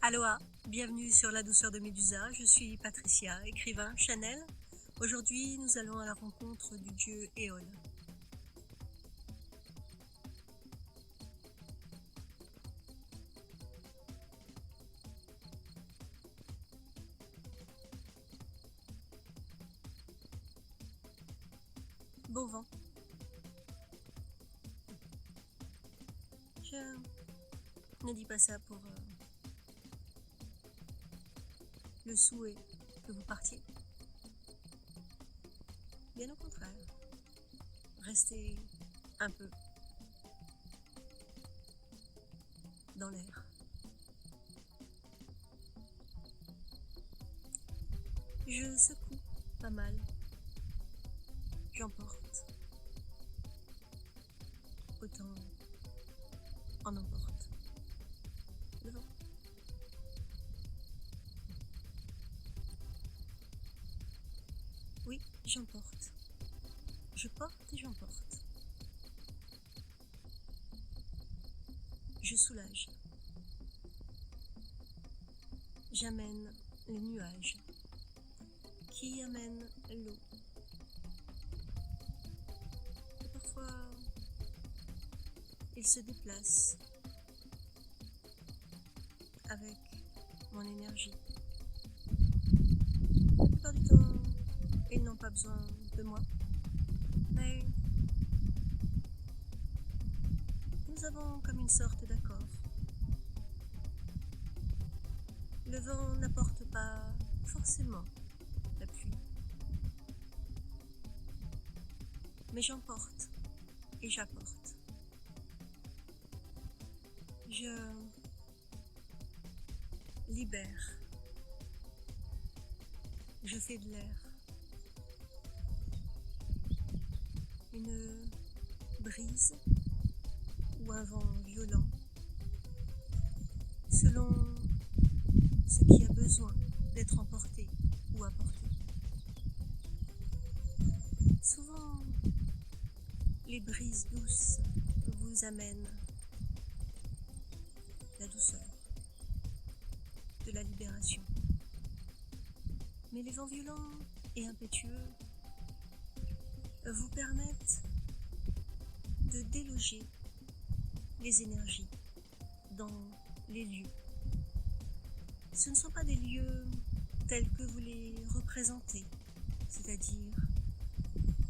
Aloha, bienvenue sur La douceur de Médusa, je suis Patricia, écrivain, Chanel. Aujourd'hui, nous allons à la rencontre du dieu Éole. Bon vent. Je ne dis pas ça pour le souhait que vous partiez. Bien au contraire, restez un peu dans l'air. Je secoue pas mal. J'emporte. Autant en emporte le vent. Oui, j'emporte. Je porte et j'emporte. Je soulage. J'amène les nuages qui amènent l'eau. Et parfois, ils se déplacent avec mon énergie. La plupart du temps, ils n'ont pas besoin de moi. Mais nous avons comme une sorte d'accord. Le vent n'apporte pas forcément la pluie. Mais j'emporte et j'apporte. Je libère. Je fais de l'air. Une brise ou un vent violent, selon ce qui a besoin d'être emporté ou apporté. Souvent, les brises douces vous amènent la douceur, de la libération. Mais les vents violents et impétueux vous permettent de déloger les énergies dans les lieux. Ce ne sont pas des lieux tels que vous les représentez, c'est-à-dire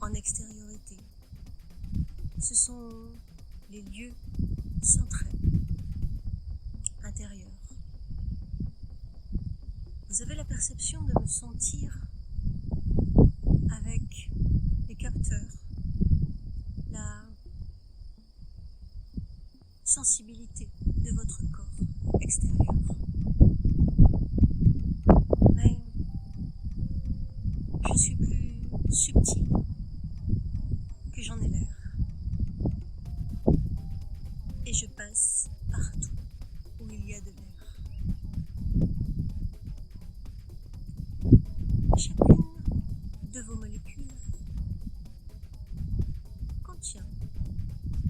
en extériorité. Ce sont les lieux centrés, intérieurs. Vous avez la perception de me sentir avec les capteurs, la sensibilité de votre corps extérieur. Mais je suis plus subtile que j'en ai l'air. Et je passe partout où il y a de l'air. Chacune de vos molécules contient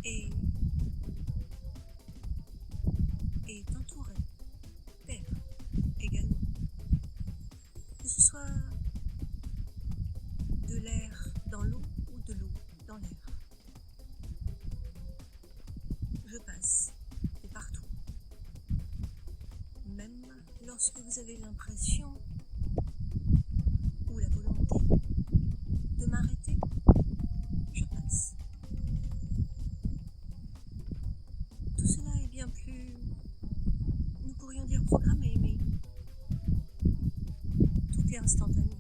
et est entourée d'air également. Que ce soit de l'air dans l'eau ou de l'eau dans l'air. Je passe de partout. Même lorsque vous avez l'impression ou la volonté de m'arrêter, je passe. Tout cela est bien plus, nous pourrions dire programmé, mais tout est instantané.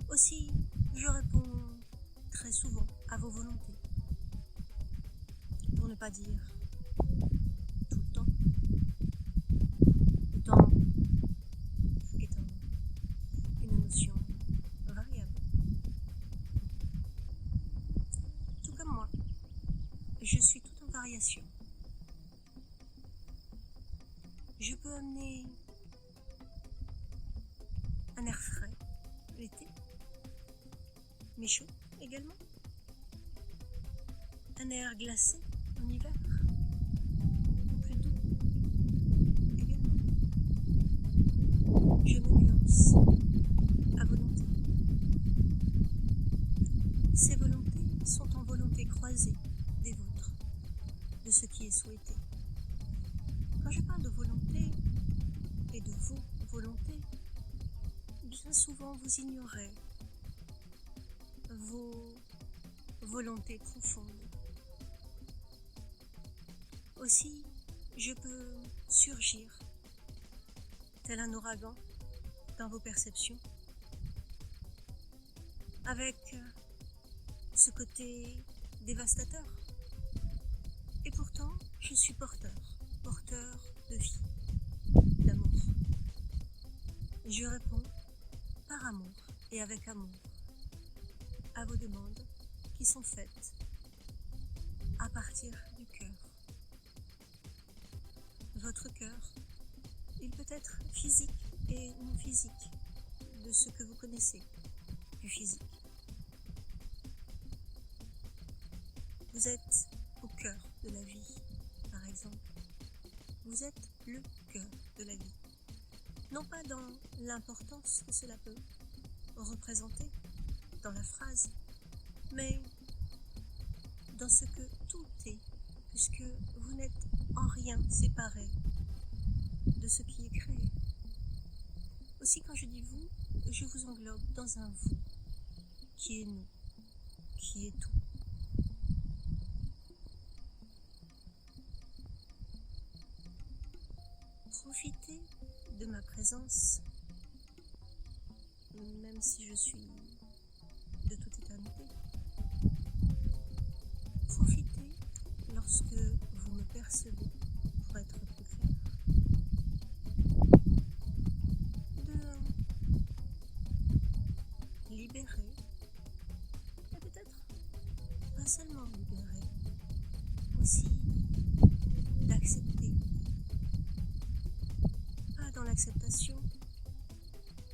Aussi, je réponds très souvent à vos volontés, pour ne pas dire tout le temps. Le temps étant une notion variable. Tout comme moi, je suis tout en variation. Je peux amener un air frais l'été, mais chaud également. Un air glacé en hiver, plus doux également. croisée des vôtres, de ce qui est souhaité. Quand je parle de volonté et de vos volontés, bien souvent vous ignorez vos volontés profondes. Aussi, je peux surgir, tel un ouragan, dans vos perceptions, avec ce côté dévastateur. Et pourtant, je suis porteur de vie, d'amour. Je réponds par amour et avec amour à vos demandes qui sont faites à partir du cœur. Votre cœur, il peut être physique et non physique, de ce que vous connaissez du physique. Vous êtes au cœur de la vie, par exemple. Vous êtes le cœur de la vie. Non pas dans l'importance que cela peut représenter dans la phrase, mais dans ce que tout est, puisque vous n'êtes en rien séparé de ce qui est créé. Aussi, quand je dis vous, je vous englobe dans un vous, qui est nous, qui est tout. Profitez de ma présence, même si je suis de toute éternité. Profitez lorsque vous me percevez pour être plus clair. De libérer, et peut-être pas seulement libérer, aussi d'accepter. Pas dans l'acceptation,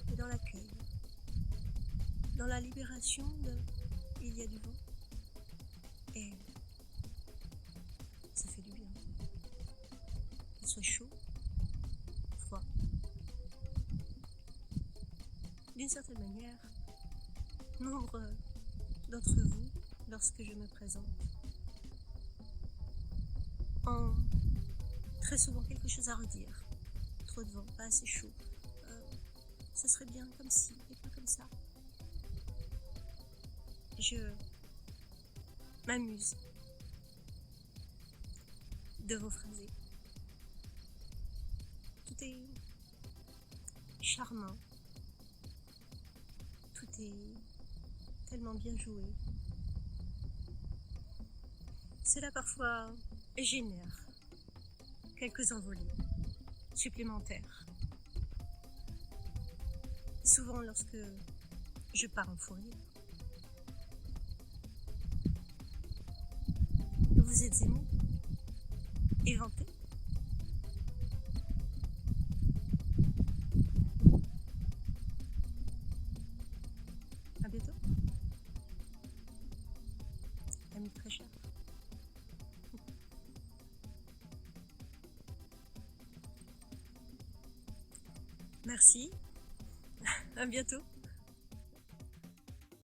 mais dans l'accueil. Dans la libération de « il y a du vent » et ça fait du bien. Qu'il soit chaud, froid. D'une certaine manière, nombre d'entre vous, lorsque je me présente, ont très souvent quelque chose à redire. Trop de vent, pas assez chaud. Ça serait bien comme ci et pas comme ça. Je m'amuse de vos phrases. Tout est charmant. Tout est tellement bien joué. Cela parfois génère quelques envolées supplémentaires. Souvent lorsque je pars en fou rire, vous êtes ému, éventé. À bientôt. Ami très cher. Merci. À bientôt.